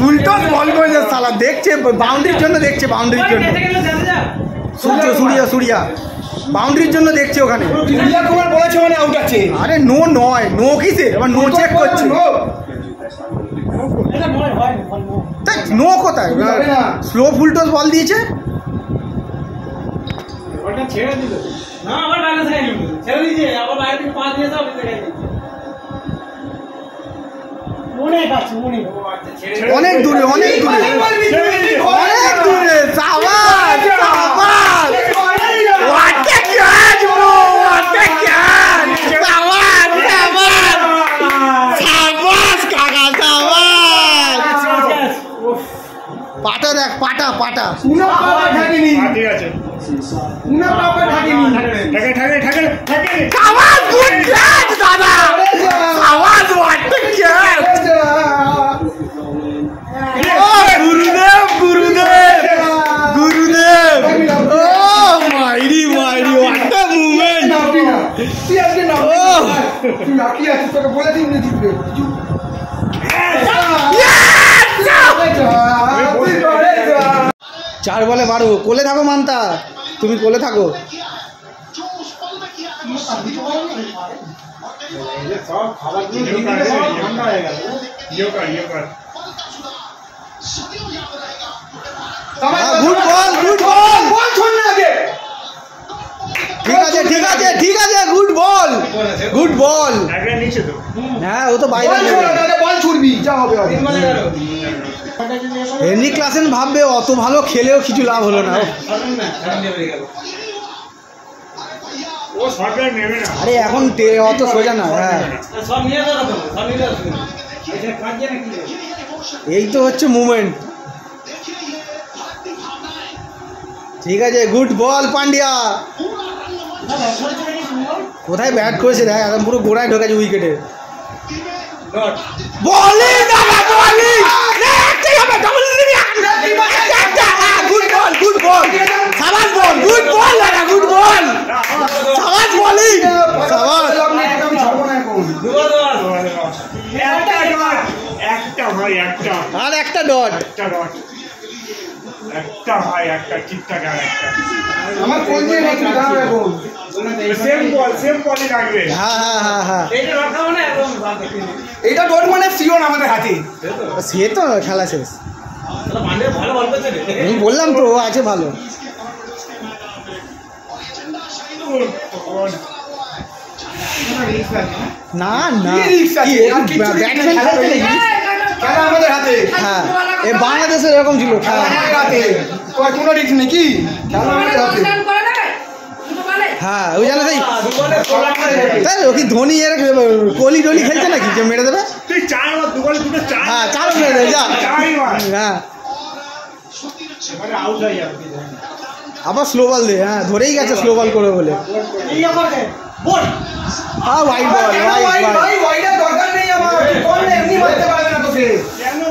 Full toss বল করেছে শালা, দেখছে বাউন্ডারির জন্য, দেখছে বাউন্ডারির জন্য। সূর্যা বাউন্ডারির জন্য দেখছে ওখানে। কুমার বলেছে মানে আউট আছে। আরে নো নয়, নো কিসে, আবার নো চেক করছে। নো কোথায়, স্লো ফুলটস বল দিয়েছে। অনেক দূরে, অনেক দূরে, অনেক দূরে। সাবাস সাবাস, what a catch bro, what a catch, সাবাস সাবাস সাবাস কাকা, সাবাস। পাটা দেখ, পাটা পাটা উনা পাপা ঠাকেনি, ঠিক আছে উনা পাপা ঠাকেনি, ঠাকে সাবাস, গুড ক্যাচ দাদা, সাবাস, what a catch। গুরুদেব গুরুদেব গুরুদেব, ও মাইরি মাইরি, what a movement। তুই আজকে না তুই লাকি আছিস, তোকে বলে দিন না জিতবে। চার বলে 12। কোলে থাকো মান্তা, তুমি কোলে থাকো। গুড বল, গুড বল, বল ছোড় না আগে। ঠিক আছে ঠিক আছে ঠিক আছে, গুড বল, গুড বল। হ্যাঁ, ও তো বাইরে বল ছুড়বি, যা হবে হবে। হেনরি ক্লাসেন ভাববে অত ভালো খেলেও কিছু লাভ হলো না। আরে এখন অত সোজা না। হ্যাঁ, এই তো হচ্ছে মুভমেন্ট। ঠিক আছে, গুড বল পান্ডিয়া। কোথায় ব্যাট করেছে দেখ, একদম পুরো গোড়ায় ঢোকেছে উইকেটে। বলিং দাদা, bowling, good ball, good ball, সাবাস বল, গুড বল দাদা, গুড বল, সাবাস বলিং, সাবাস। আর একটা ডট, একটা ভাই, একটা ঠিকঠাক। আমার কোন দিয়ে নাকি দাও এখন সেম বলই রাখবে। হ্যাঁ হ্যাঁ হ্যাঁ হ্যাঁ, এইটা ডট মানে সিওন আমাদের হাতে। সে তো খেলা শেষ। আমি বললাম তো ও আছে ভালো। না না, ব্যাটসম্যান খেলা আমাদের হাতে। হ্যাঁ, এ বাংলাদেশের এরকম ছিল খেলা। আমাদের হাতে কোনো রিস্ক নেই কি, খেলা আমাদের হাতে। হ্যাঁ, ওই জানো তাই ও কি ধোনি এর কোহলি টোলি খেলছে নাকি যে মেরে দেবে। হ্যাঁ, চার মেরে দেবে, যা। হ্যাঁ, আবার স্লো বল দে। হ্যাঁ, ধরেই গেছে স্লো বল করবে বলে। হ্যাঁ, ওয়াইড বল, ওয়াইড ভাই ওয়াইডের দরকার নেই আমার। কোন এমনি মারতে পারবে না তোকে,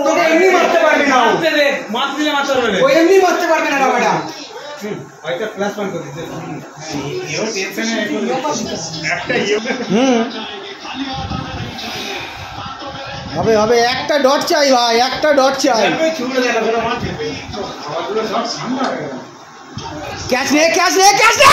তোকে এমনি মারতে পারবে না। ও এমনি মারতে পারবে না বেটা। হবে হবে, একটা ডট চাই ভাই, একটা ডট চাই। ক্যাচ নে, ক্যাচ নে, ক্যাচ নে।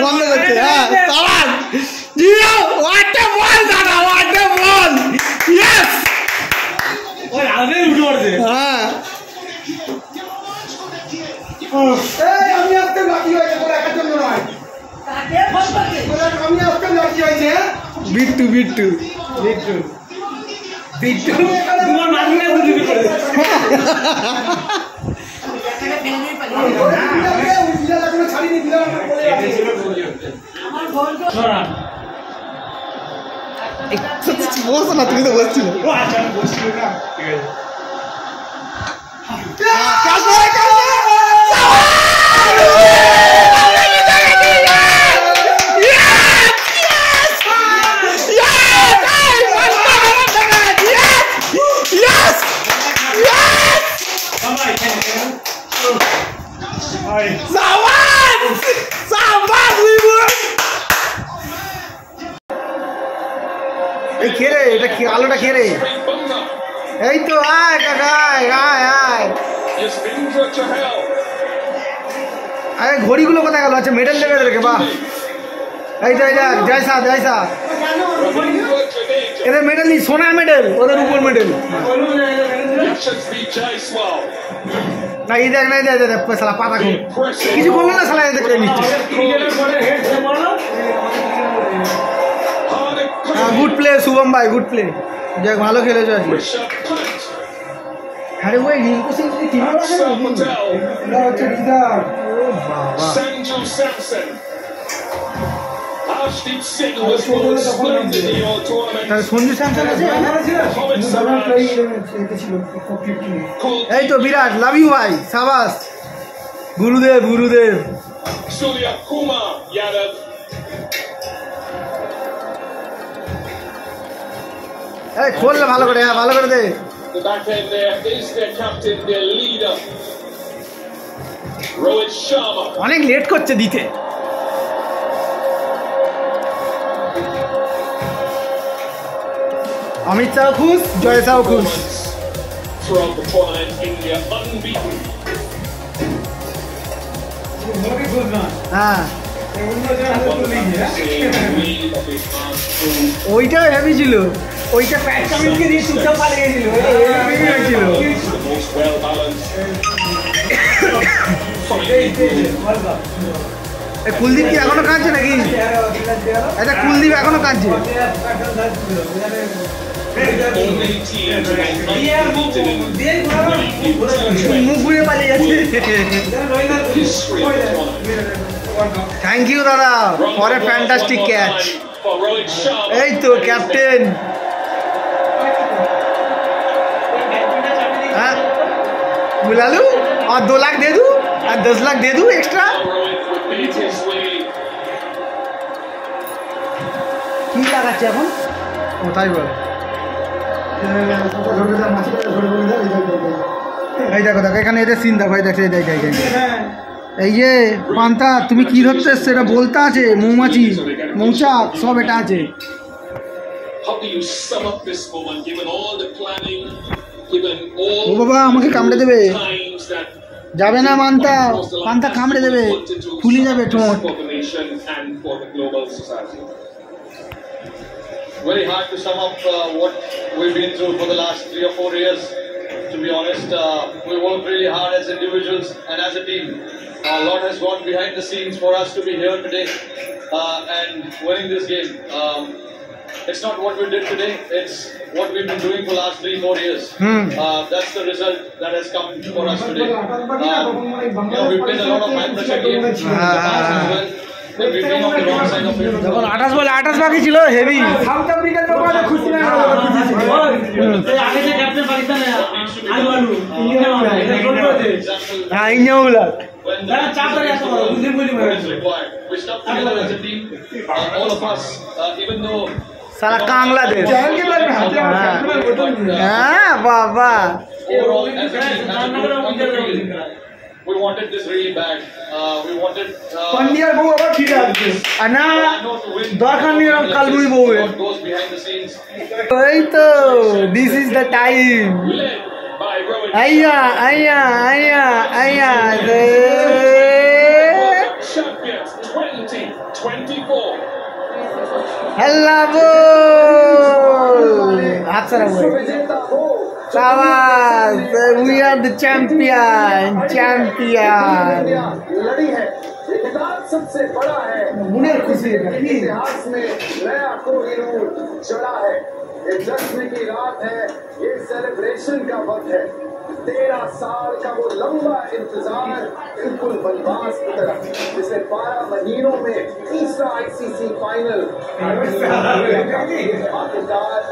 বন্ধ করছে। হ্যাঁ, সাবাস জিও, হোয়াট আ বল দাদা, হোয়াট আ বল, ইয়েস। ওই আগে উঠে পড়ছে। হ্যাঁ, এই আমি আসতে লাকি হয়েছে, তোর একার জন্য নয়। কাকে ফোন করছিস? আমি আসতে লাকি হয়েছে। বিট্টু বিট্টু বিট্টু বিট্টু তোমার মাঝখানে দুটো করে দে। বলছো না, তুমি তো বলছিল। ঠিক আছে। এই খেয়ে রে, এটা আলোটা খেয়ে রে। এই তো আয় কাকা, আয় আয়। আরে ঘড়িগুলো কোথায় গেল? আচ্ছা মেডেল দেবে এদেরকে, বাহ। এই তো এইটা জয়সা জয়সা, এদের মেডেল নেই, সোনার মেডেল, ওদের উপর মেডেল। না এই দেখ, না এই দেখ সালা পাতা খুব কিছু করলো না সালা, এদের নিচ্ছে। গুড প্লে শুভম ভাই, গুড প্লে, যাক ভালো খেলেছো আজকে। আরে ওই রিঙ্কু সিং যদি টিমে রাখে এটা হচ্ছে রিজার্ভ। ও বাবা, সঞ্জু স্যামসন আছে। এই তো বিরাট, লাভ ইউ ভাই, সাবাস গুরুদেব গুরুদেব। এই খোললে ভালো করে, হ্যাঁ ভালো করে দে। The back end there is their captain, their leader, Rohit Sharma. অনেক লেট করছে দিতে। অমিত শাহ খুশ, জয় শাহ খুশ। Throughout the tournament, India unbeaten. হ্যাঁ ওইটা হেভি ছিল, ওইটা প্যাট কামিংকে দিয়ে চুপচাপ পালিয়ে গেছিল। কুলদীপ কি এখনো কাঁদছে নাকি? এটা কুলদীপ এখনো কাঁদছে। মুখ ঘুরে পালিয়ে যাচ্ছে। থ্যাংক ইউ দাদা ফর এ ফ্যান্টাস্টিক ক্যাচ। এই তো ক্যাপ্টেন। हाँ बुला लूँ और 2 लाख दे दूँ और 10 लाख दे दूँ एक्स्ट्रा। কি লাগাচ্ছে এখন? ও তাই বলে। এই দেখো দেখো এখানে এদের সিন দেখো, এই দেখো এই দেখো এই যে পান্তা তুমি কি ধরতে সেটা বলতে আছে, মৌমাছি মৌচাক সব এটা আছে। ও বাবা আমাকে কামড়ে দেবে, যাবে না মান্তা, পান্তা কামড়ে দেবে, ফুলে যাবে ঠোঁট। Very hard to sum up what we've been through for the last 3 or 4 years. To be honest, we worked really hard as individuals and as a team. A lot has gone behind the scenes for us to be here today and winning this game. It's not what we did today, it's what we've been doing for the last 3-4 years. That's the result that has come for us today. We played a lot of high pressure games in the past as well. যখন 28 বলে 28 বাকি ছিল heavy. South আফ্রিকার ব্যাপারে খুশি না আগে যে ক্যাপ্টেন পাকিস্তান আলু হ্যাঁ ইনিউলা না চাপ করে আসো বুঝে বলি we stuck together as a team, all of us, even though সারা বাংলাদেশ। হ্যাঁ বাবা overall as a team, on the field, we wanted this really bad. We wanted পান্ডিয়ার বউ আবার ফিরে আসবে না, দরকার নেই এরকম কালবুড়ি বউ। what goes behind the scenes. এই তো this is the time. Led by Rohit আইয়া আইয়া আইয়া আইয়া champions 2024. হেল্লা বল হাত সারা বল शाबाश, we are the champion, champion। लड़ी है खिताब सबसे बड़ा है, मुझे खुशी है इतिहास में नया कोहिनूर चढ़ा है। ये जश्न की रात है, ये सेलिब्रेशन का वक्त है। 13 साल का वो लंबा इंतजार बिल्कुल वनवास की तरह, जिसे 12 महीनों में तीसरा ICC फाइनल आखिरकार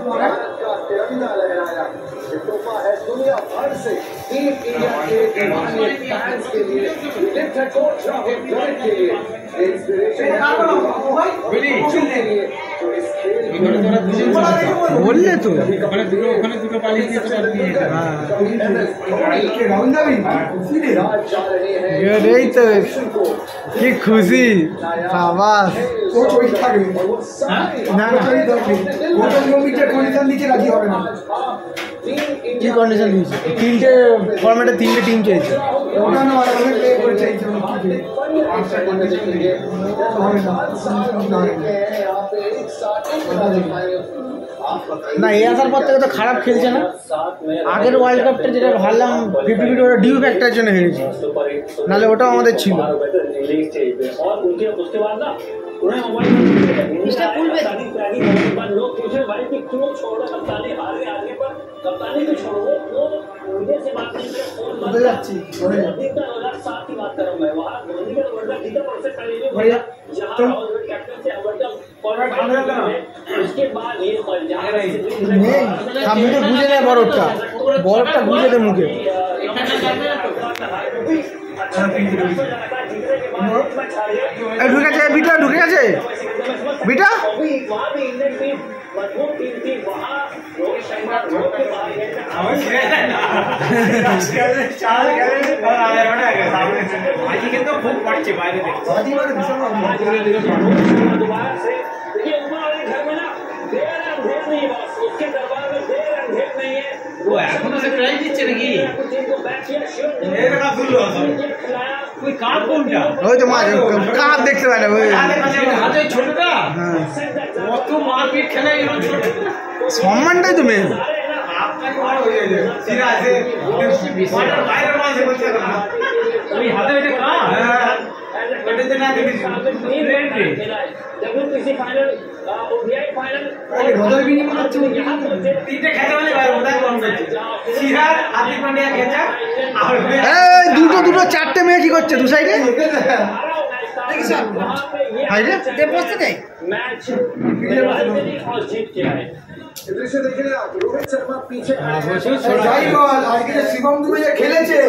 भारत का तिरंगा लहराया। ये तोहफा है दुनिया भर से टीम इंडिया के दीवाने फैंस के लिए, लिफ्ट है कोच राहुल द्रविड़ के लिए, इंस्पिरेशन के लिए जो इस खेल बोलले तो दुटो पाली दिए ये नहीं तो की खुशी शाबाश। কোচ ওই থাকবে না না কোচের কমিটির কন্ডিশন দিতে রাজি হবে না। কি কন্ডিশন দিয়েছে? 3টে ফরম্যাটে 3টে টিম চেয়েছে। ওটা না হয় ওখানে প্লে করে চাইছে না এই আসার পর থেকে তো খারাপ খেলছে না। আগের ওয়ার্ল্ড কাপটা যেটা ভাবলাম 50-50 ওটা ডিউ ফ্যাক্টরের জন্য হেরেছে, নাহলে ওটাও আমাদের ছিল। মুখে গুঁজে নেয় বরফটা, বরফটা গুঁজে দেয় মুখে। ঢুকে গেছে বিটা, ঢুকে গেছে বিটা। খুব পড়ছে বাইরে এখনো সে প্রাইজ দিচ্ছে নাকি? ওই তো মাঝে কাপ দেখতে পায় না, ওই হাতে ছোটটা কত মারপিট খেলে সম্মানটাই তো মেন। ওই হাতে ওইটা কাপ দুটো দুটো 4টে মেয়ে কি করছে দু সাইডে? दृश्य देखिए आप, रोहित शर्मा पीछे শিবম দুবে যে খেলেছে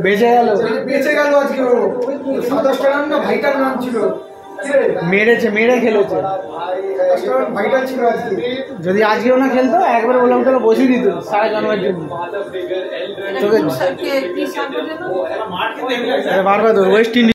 বেঁচে গেল, বেঁচে গেল আজকে। ও 27টা রান না ভাইটার রান ছিল, মেরেছে, মেরে খেলেছে। 27টা রান ভাইটার ছিল আজকে। যদি আজকেও না খেলতো একবারে বললাম তোকে বসিয়ে দিত সারা জন্মের জন্য। তোকে বারবার ওয়েস্ট ইন্ডিজ